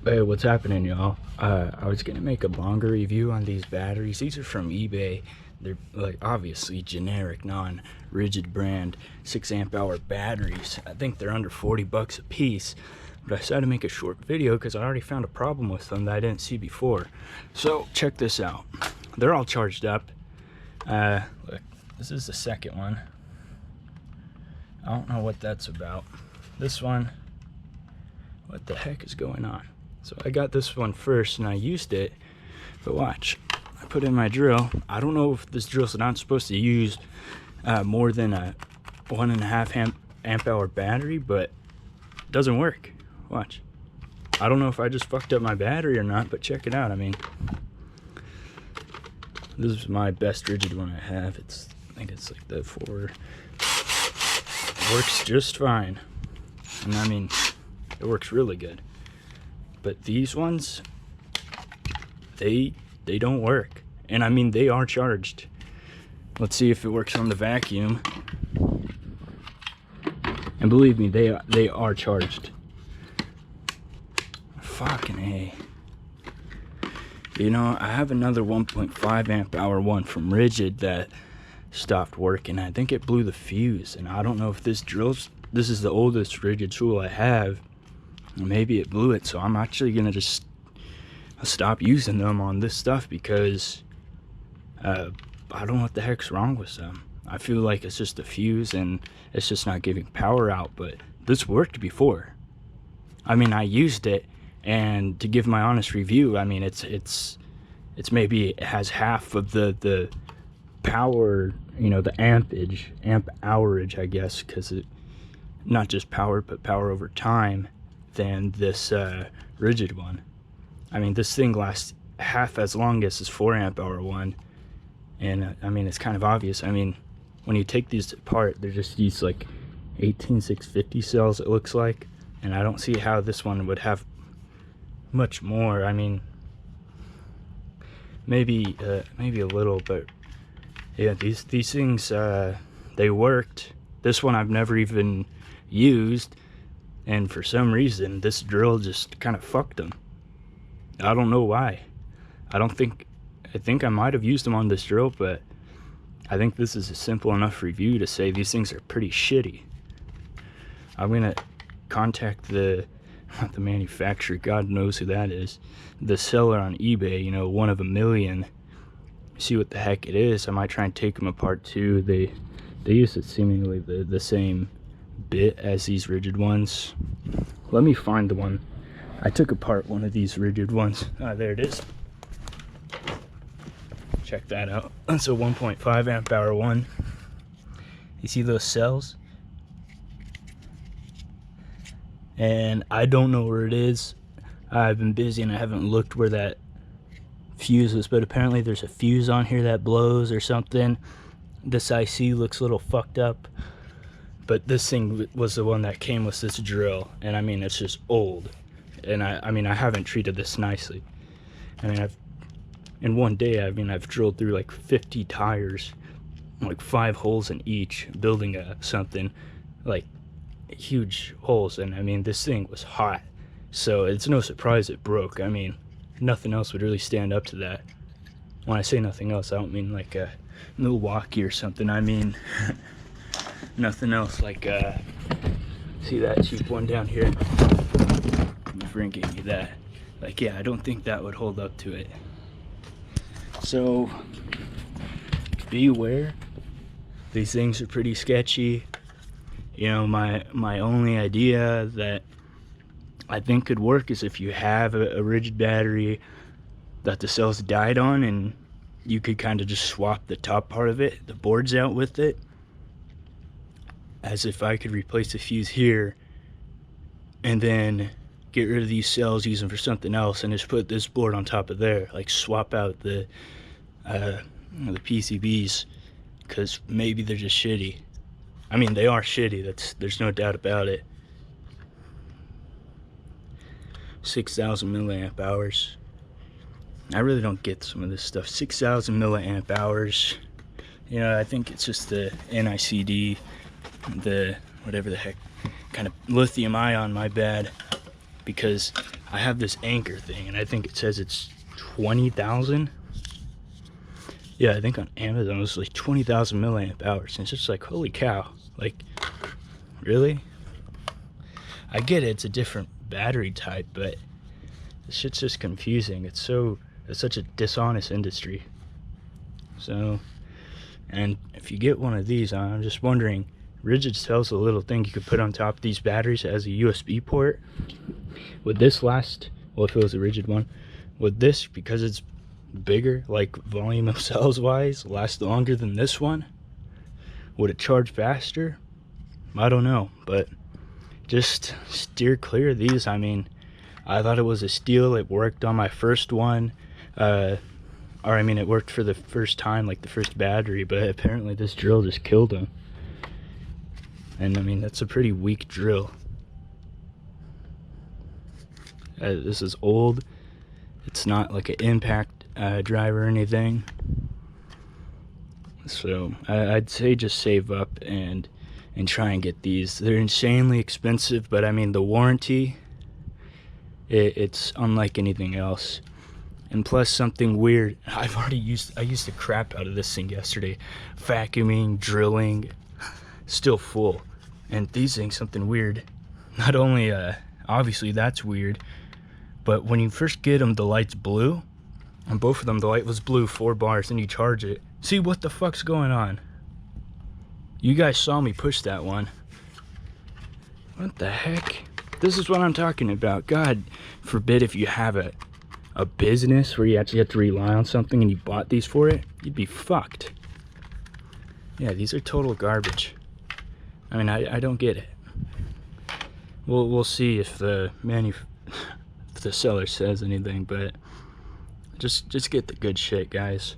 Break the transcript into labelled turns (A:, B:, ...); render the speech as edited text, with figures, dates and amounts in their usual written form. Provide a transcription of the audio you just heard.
A: Hey, what's happening, y'all? I was gonna make a longer review on these batteries. These are from eBay. They're like obviously generic, non-rigid brand 6 amp hour batteries. I think they're under 40 bucks a piece. But I decided to make a short video because I already found a problem with them that I didn't see before. So check this out. They're all charged up. Look, this is the second one. I don't know what that's about. This one, what the heck is going on? So I got this one first and I used it, but watch, I put in my drill. I don't know if this drill's not supposed to use more than a 1.5 amp hour battery, but it doesn't work. Watch. I don't know if I just fucked up my battery or not, but check it out. I mean, this is my best rigid one I have. I think it's like the 4. It works just fine. And I mean, it works really good. But these ones, they don't work. And I mean, they are charged. Let's see if it works on the vacuum. And believe me, they are charged. Fucking A. You know, I have another 1.5 amp hour one from Ridgid that stopped working. I think it blew the fuse, and I don't know if this is the oldest Ridgid tool I have. Maybe it blew it, so I'm actually gonna just stop using them on this stuff because I don't know what the heck's wrong with them. I feel like it's just a fuse and it's just not giving power out, but this worked before. I mean, I used it, and to give my honest review, I mean, it's maybe it has half of the power, you know, the amp hourage, I guess, because it not just power but power over time than this Ridgid one. I mean, this thing lasts half as long as this 4 amp hour one, and I mean, it's kind of obvious. I mean, when you take these apart, they're just these like 18650 cells, it looks like, and I don't see how this one would have much more. I mean, maybe a little, but yeah, these things, they worked. This one I've never even used, and for some reason this drill just kind of fucked them. I don't know why. I think I might have used them on this drill, but I think this is a simple enough review to say these things are pretty shitty. I'm gonna contact not the manufacturer, God knows who that is, the seller on eBay, you know, one of a million, see what the heck it is. I might try and take them apart too. They use it seemingly the same bit as these Ridgid ones. Let me find the one. I took apart one of these Ridgid ones. There it is. Check that out. That's a 1.5 amp hour one. You see those cells? And I don't know where it is. I've been busy and I haven't looked where that fuse is, but apparently there's a fuse on here that blows or something. This IC looks a little fucked up, but this thing was the one that came with this drill, and I mean, it's just old, and I mean, I haven't treated this nicely. I mean, in one day, I mean, I've drilled through like 50 tires, like 5 holes in each, building something, like huge holes. And I mean, this thing was hot, so it's no surprise it broke. I mean, nothing else would really stand up to that. When I say nothing else, I don't mean like a Milwaukee or something. I mean nothing else like see that cheap one down here? My friend gave me that. Like, yeah, I don't think that would hold up to it. So beware. These things are pretty sketchy. You know, my only idea that I think could work is if you have a Ridgid battery that the cells died on, and you could kind of just swap the top part of it, the boards out with it, as if I could replace the fuse here and then get rid of these cells, use them for something else, and just put this board on top of there. Like, swap out the PCBs, because maybe they're just shitty. I mean, they are shitty, there's no doubt about it. 6,000 milliamp hours. I really don't get some of this stuff. 6,000 milliamp hours. You know, I think it's just the NICD, the whatever the heck, kind of lithium ion, my bad, because I have this Anchor thing, and I think it says it's 20,000. Yeah, I think on Amazon it was like 20,000 milliamp hours. And it's just like, holy cow. Like, really? I get it, it's a different battery type, but this shit's just confusing. It's such a dishonest industry. So, and if you get one of these, I'm just wondering, Ridgid sells a little thing you could put on top of these batteries as a USB port. Would this last, well, if it was a Ridgid one, would this, because it's bigger, like volume of cells wise, last longer than this one? Would it charge faster? I don't know, but just steer clear of these. I mean, I thought it was a steal. It worked on my first one, or I mean, it worked for the first time, like the first battery, but apparently this drill just killed them. And I mean, that's a pretty weak drill. This is old. It's not like an impact drive or anything. So I'd say just save up and try and get these. They're insanely expensive, but I mean, the warranty, it's unlike anything else. And plus, something weird, I used the crap out of this thing yesterday, vacuuming, drilling, still full. And these things, something weird, not only obviously that's weird, but when you first get them, the light's blue. On both of them, the light was blue, 4 bars, then you charge it. See, what the fuck's going on? You guys saw me push that one. What the heck? This is what I'm talking about. God forbid if you have a business where you actually have to rely on something and you bought these for it, you'd be fucked. Yeah, these are total garbage. I mean, I don't get it. We'll see if the if the seller says anything, but just get the good shit, guys.